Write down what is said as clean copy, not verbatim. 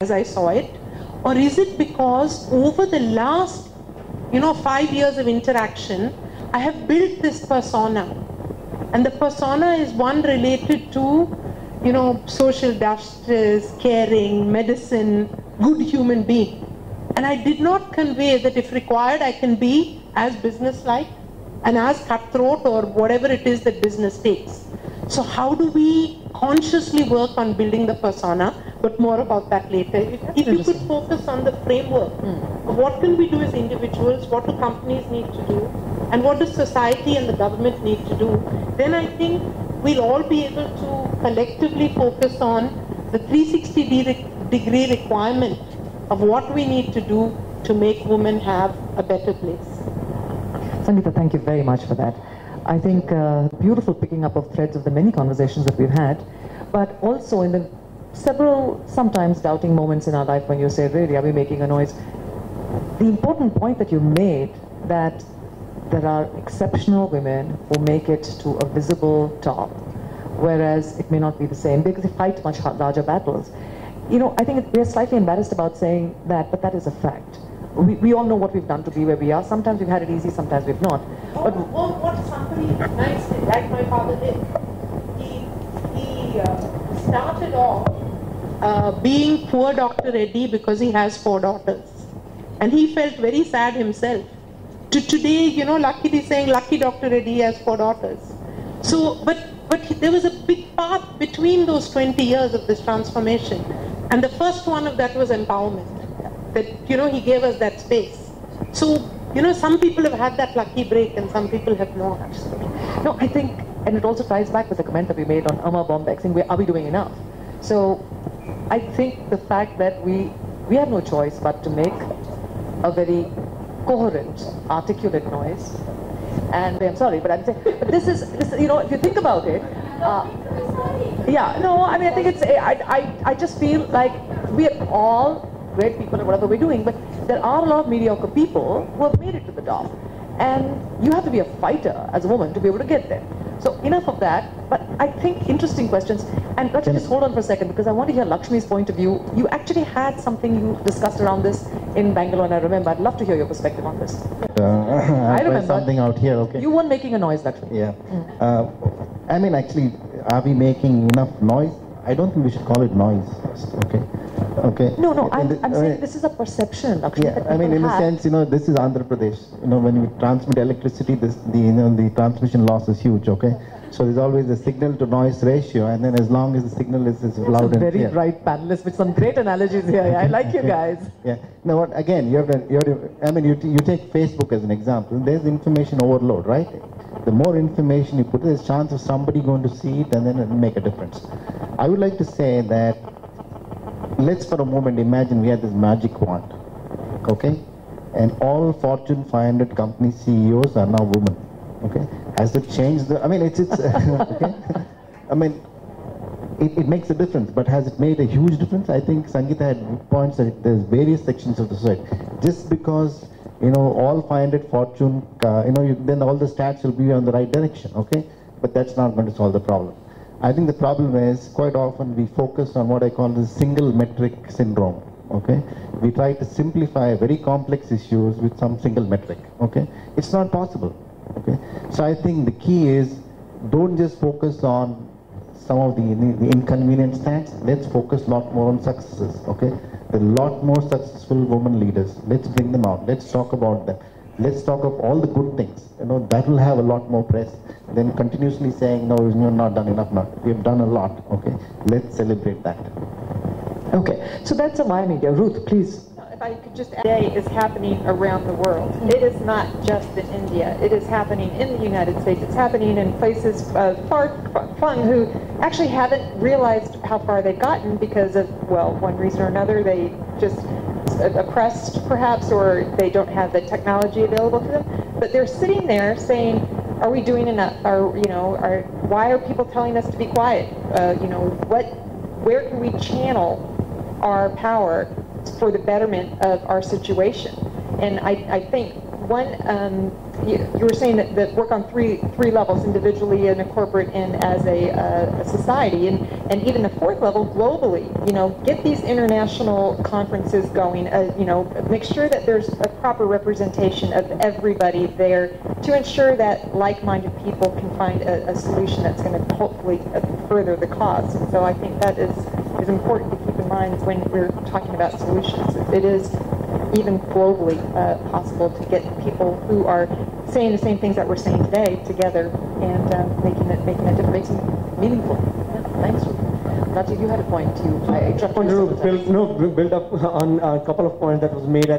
as I saw it? Or is it because over the last, 5 years of interaction, I have built this persona? And the persona is one related to, social justice, caring, medicine, good human being. And I did not convey that if required, I can be as businesslike and as cutthroat or whatever it is that business takes. So how do we consciously work on building the persona? But more about that later. If you could focus on the framework of what can we do as individuals, what do companies need to do, and what does society and the government need to do, then I think we'll all be able to collectively focus on the 360-degree requirement of what we need to do to make women have a better place. Sangeeta, thank you very much for that. I think beautiful picking up of threads of the many conversations that we've had, but also in the several sometimes doubting moments in our life when you say, really, are we making a noise? The important point that you made, that there are exceptional women who make it to a visible top, whereas it may not be the same because they fight much larger battles. I think we're slightly embarrassed about saying that, but that is a fact. We all know what we've done to be where we are. Sometimes we've had it easy, sometimes we've not. But what somebody nice did, like my father did, he started off being poor Dr. Reddy because he has 4 daughters. And he felt very sad himself. To today, luckily saying, lucky Dr. Reddy has 4 daughters. So, but there was a big path between those 20 years of this transformation. And the first one of that was empowerment. That, he gave us that space. So, some people have had that lucky break and some people have not. No, I think, and it also ties back with the comment that we made on Irma Bombeck saying, are we doing enough? So, I think the fact that we have no choice but to make a very coherent, articulate noise. And I'm sorry, but I'm saying, but this is, if you think about it, I think it's, I just feel like we are all great people at whatever we're doing, but there are a lot of mediocre people who have made it to the top. And you have to be a fighter as a woman to be able to get there. So enough of that, but I think interesting questions. And let's just hold on for a second because I want to hear Lakshmi's point of view. You actually had something you discussed around this in Bangalore, and I remember. I'd love to hear your perspective on this. I remember something out here, okay? You weren't making a noise, Lakshmi. Yeah. Actually, are we making enough noise? I don't think we should call it noise first, okay? Okay. No, I'm saying this is a perception, Lakshmi. Yeah, in the sense, this is Andhra Pradesh. When we transmit electricity, the transmission loss is huge, okay? So there's always a signal to noise ratio, and then as long as the signal is loud and clear. Very bright panelists with some great analogies here. I like you guys. Yeah. Now, what again? You take Facebook as an example. There's information overload, right? The more information you put, there's a chance of somebody going to see it, and then it'll make a difference. I would like to say that. Let's for a moment imagine we had this magic wand, okay? And all Fortune 500 company CEOs are now women, okay? Has it changed the, okay? It makes a difference, but has it made a huge difference? I think Sangeeta had points that there's various sections of the society. Just because, all 500 Fortune, then all the stats will be on the right direction, okay? But that's not going to solve the problem. I think the problem is quite often we focus on what I call the single metric syndrome, okay? We try to simplify very complex issues with some single metric, okay? It's not possible, okay? So I think the key is don't just focus on some of the inconvenient stats. Let's focus a lot more on successes, okay? There are a lot more successful women leaders. Let's bring them out. Let's talk about them. Let's talk of all the good things. That will have a lot more press than continuously saying, no, we've not done enough. No, we've done a lot. Okay, let's celebrate that. Okay, so that's a My Media. Ruth, please. If I could just add, today is happening around the world. It is not just in India. It is happening in the United States. It's happening in places far-flung who actually haven't realized how far they've gotten because of, well, one reason or another. They just oppressed perhaps, or they don't have the technology available to them, but they're sitting there saying, are we doing enough? Why are people telling us to be quiet? Where can we channel our power for the betterment of our situation? And I think you were saying that work on three levels, individually and a corporate and as a society, and even the fourth level globally. Get these international conferences going. Make sure that there's a proper representation of everybody there to ensure that like-minded people can find a solution that's going to hopefully further the cause. And so I think that is important to keep in mind when we're talking about solutions. It is even globally possible to get people who are saying the same things that we're saying today together and making a difference. Makes it meaningful. Yeah, thanks. Rajiv, you had a point. I just want to build up on a couple of points that was made.